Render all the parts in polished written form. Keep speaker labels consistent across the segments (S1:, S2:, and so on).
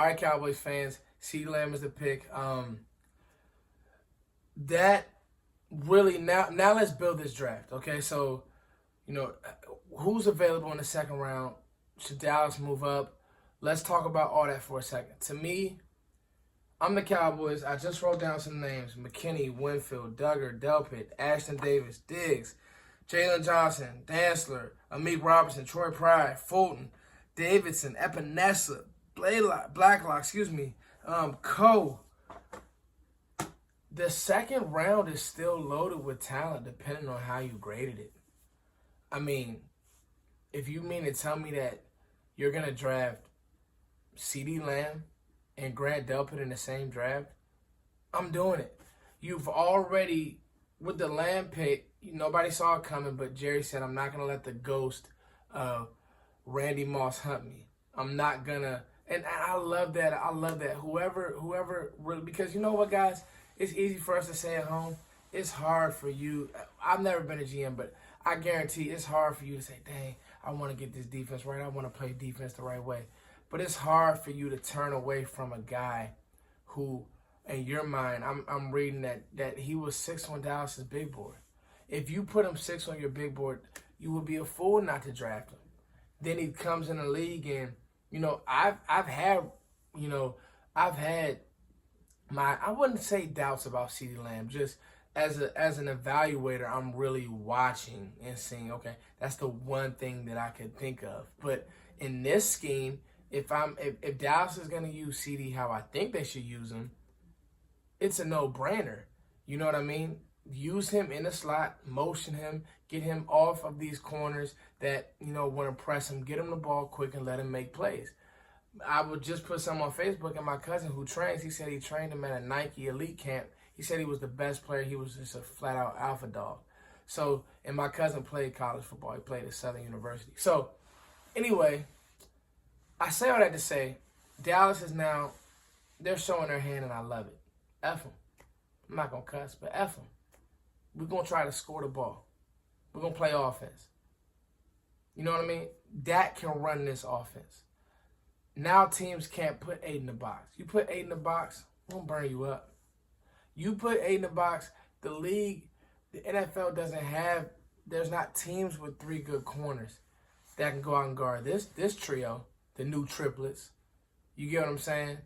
S1: All right, Cowboys fans, CeeDee Lamb is the pick. That really now let's build this draft. Okay, so who's available in the second round? Should Dallas move up? Let's talk about all that for a second. To me, I'm the Cowboys. I just wrote down some names: McKinney, Winfield, Duggar, Delpit, Ashton Davis, Diggs, Jalen Johnson, Dantzler, Amik Robertson, Troy Pride, Fulton, Davidson, Epinesa, Blacklock, Coe. The second round is still loaded with talent depending on how you graded it. I mean, if you mean to tell me that you're going to draft CeeDee Lamb and Grant Delpit in the same draft, I'm doing it. You've already, with the Lamb pick, nobody saw it coming, but Jerry said, I'm not going to let the ghost of Randy Moss hunt me. I'm not going to, and I love that. I love that. Whoever, really, because you know what, guys? It's easy for us to say at home. It's hard for you. I've never been a GM, but I guarantee it's hard for you to say, dang, I want to get this defense right. I want to play defense the right way. But it's hard for you to turn away from a guy who, in your mind, I'm reading that he was 6 on Dallas's big board. If you put him 6 on your big board, you would be a fool not to draft him. Then he comes in the league and, I've had my, I wouldn't say doubts about CeeDee Lamb. Just as an evaluator, I'm really watching and seeing, okay, that's the one thing that I could think of. But in this scheme, if Dallas is going to use CeeDee how I think they should use him, it's a no-brainer. You know what I mean? Use him in the slot, motion him, get him off of these corners that, want to press him, get him the ball quick and let him make plays. I would just put some on Facebook, and my cousin who trains, he said he trained him at a Nike Elite camp. He said he was the best player. He was just a flat-out alpha dog. So, and my cousin played college football. He played at Southern University. So, anyway, I say all that to say, Dallas is now, they're showing their hand, and I love it. F them. I'm not going to cuss, but F them. We're going to try to score the ball. We're going to play offense. You know what I mean? Dak can run this offense. Now teams can't put 8 in the box. You put 8 in the box, we'll burn you up. You put 8 in the box, the league, the NFL doesn't have, there's not teams with 3 good corners that can go out and guard this trio, the new triplets. You get what I'm saying?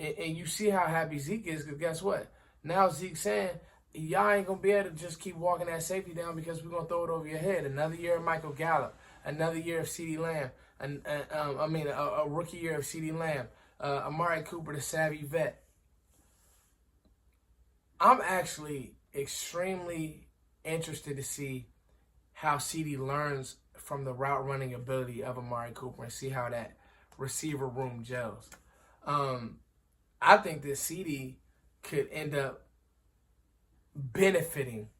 S1: And you see how happy Zeke is, because guess what? Now Zeke's saying, y'all ain't going to be able to just keep walking that safety down because we're going to throw it over your head. Another year of Michael Gallup. Another year of CeeDee Lamb. A rookie year of CeeDee Lamb. Amari Cooper, the savvy vet. I'm actually extremely interested to see how CeeDee learns from the route running ability of Amari Cooper and see how that receiver room gels. I think that CeeDee could end up benefiting.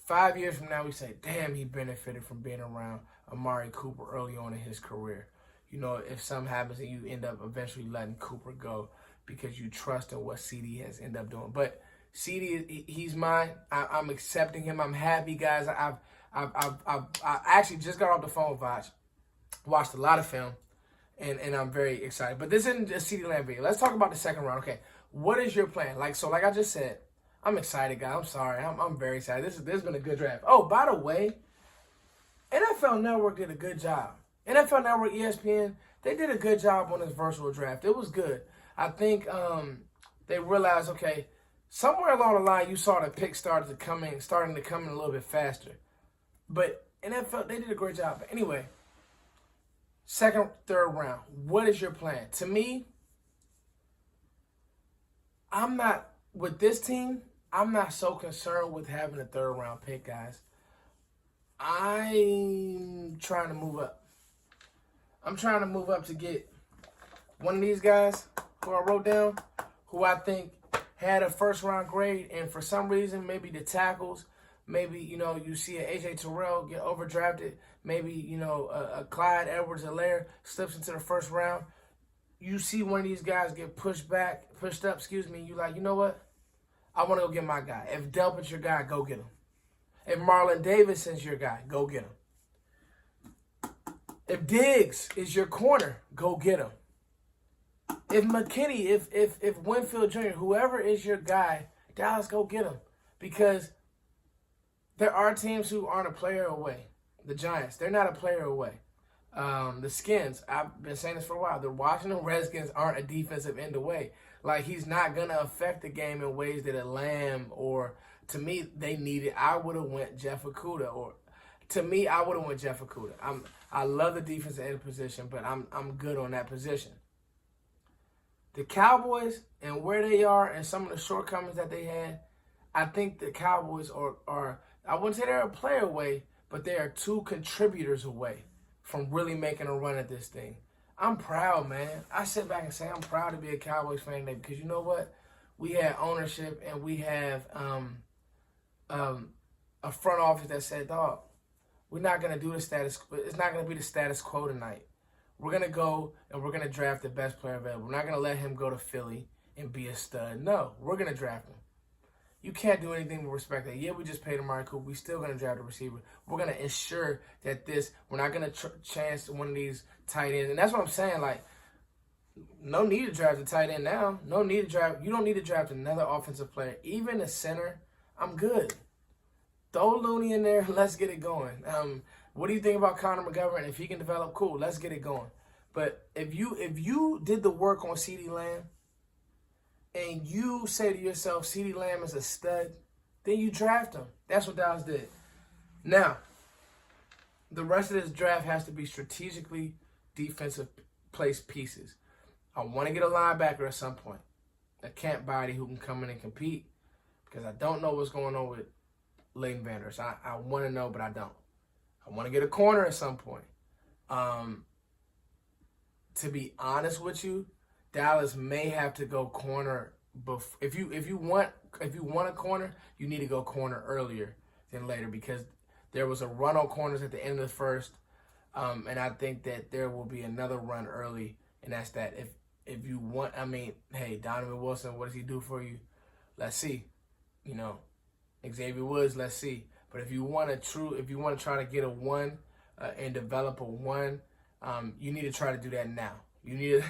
S1: 5 years from now, we say, damn, he benefited from being around Amari Cooper early on in his career. If something happens and you end up eventually letting Cooper go because you trust in what CeeDee has ended up doing. But CeeDee, he's mine. I'm accepting him. I'm happy, guys. I actually just got off the phone with Vaj, watched a lot of film, and I'm very excited. But this isn't a CeeDee Lamb video. Let's talk about the second round. Okay, what is your plan? Like I just said, I'm excited, guys. I'm sorry. I'm very excited. This has been a good draft. Oh, by the way, NFL Network did a good job. NFL Network, ESPN, they did a good job on this virtual draft. It was good. I think they realized, okay, somewhere along the line, you saw the picks starting to come in a little bit faster. But NFL, they did a great job. But anyway, second, third round, what is your plan? To me, with this team, I'm not so concerned with having a third round pick, guys. I'm trying to move up. I'm trying to move up to get one of these guys who I wrote down, who I think had a first-round grade, and for some reason, maybe the tackles, maybe, you see an A.J. Terrell get overdrafted, maybe, a Clyde Edwards-Helaire slips into the first round. You see one of these guys get pushed up, you like, you know what? I want to go get my guy. If Delpit's your guy, go get him. If Marlon Davidson's your guy, go get him. If Diggs is your corner, go get him. if McKinney, if Winfield Jr., whoever is your guy, Dallas, go get him. Because there are teams who aren't a player away. The Giants, they're not a player away. The Skins, I've been saying this for a while. The Washington Redskins aren't a defensive end away. Like, he's not going to affect the game in ways that a Lamb or, to me, they needed. I would have went Jeff Okudah. Or, to me, I would have went Jeff Okudah. I love the defensive end position, but I'm good on that position. The Cowboys and where they are and some of the shortcomings that they had, I think the Cowboys are I wouldn't say they're a player away, but they are 2 contributors away from really making a run at this thing. I'm proud, man. I sit back and say I'm proud to be a Cowboys fan today because you know what? We had ownership and we have a front office that said, dog, we're not going to do the status. It's not going to be the status quo tonight. We're going to go and we're going to draft the best player available. We're not going to let him go to Philly and be a stud. No, we're going to draft him. You can't do anything to respect that. Yeah, we just paid Amari Cooper. We're still going to draft a receiver. We're going to ensure that we're not going to chance one of these tight ends. And that's what I'm saying. Like, no need to draft a tight end now. No need to draft. You don't need to draft another offensive player. Even a center, I'm good. Throw Looney in there. Let's get it going. What do you think about Connor McGovern? If he can develop, cool. Let's get it going. But if you did the work on CeeDee Lamb, and you say to yourself, CeeDee Lamb is a stud, then you draft him. That's what Dallas did. Now, the rest of this draft has to be strategically defensive placed pieces. I want to get a linebacker at some point, a camp body who can come in and compete, because I don't know what's going on with Leighton Vander Esch. I want to know, but I don't. I want to get a corner at some point. To be honest with you, Dallas may have to go corner. If you want a corner, you need to go corner earlier than later because there was a run on corners at the end of the first, and I think that there will be another run early, and that's that. If you want, I mean, hey, Donovan Wilson, what does he do for you? Let's see. You know, Xavier Woods, let's see. But if you want to try to get a 1 and develop a 1, you need to try to do that now. You need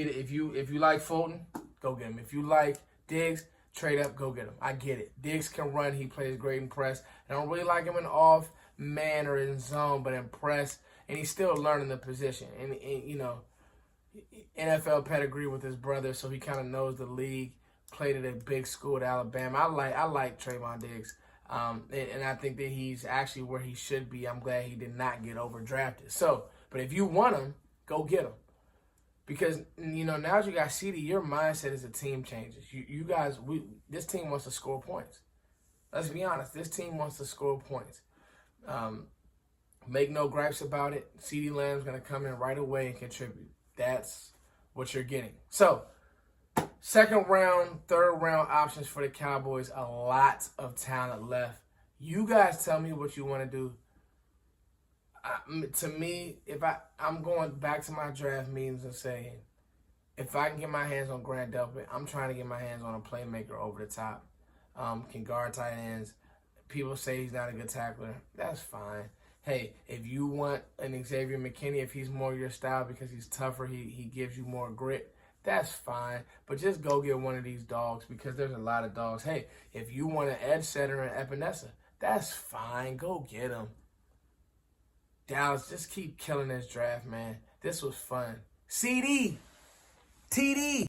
S1: to, if you like Fulton, go get him. If you like Diggs, trade up, go get him. I get it. Diggs can run. He plays great in press. I don't really like him in off man or in zone, but in press, and he's still learning the position. And you know, NFL pedigree with his brother, so he kind of knows the league. Played at a big school at Alabama. I like Trayvon Diggs, and I think that he's actually where he should be. I'm glad he did not get overdrafted. So, but if you want him, go get him. Because, you know, now that you got CeeDee, your mindset as a team changes. You guys, this team wants to score points. Let's be honest. This team wants to score points. Make no gripes about it. CeeDee Lamb's going to come in right away and contribute. That's what you're getting. So, second round, third round options for the Cowboys. A lot of talent left. You guys tell me what you want to do. To me, I'm going back to my draft meetings and saying, if I can get my hands on Grant Delpit, I'm trying to get my hands on a playmaker over the top. Can guard tight ends. People say he's not a good tackler. That's fine. Hey, if you want an Xavier McKinney, if he's more your style because he's tougher, he gives you more grit, that's fine. But just go get one of these dogs because there's a lot of dogs. Hey, if you want an edge setter in Epinesa, that's fine. Go get him. Dallas, just keep killing this draft, man. This was fun. CD, TD.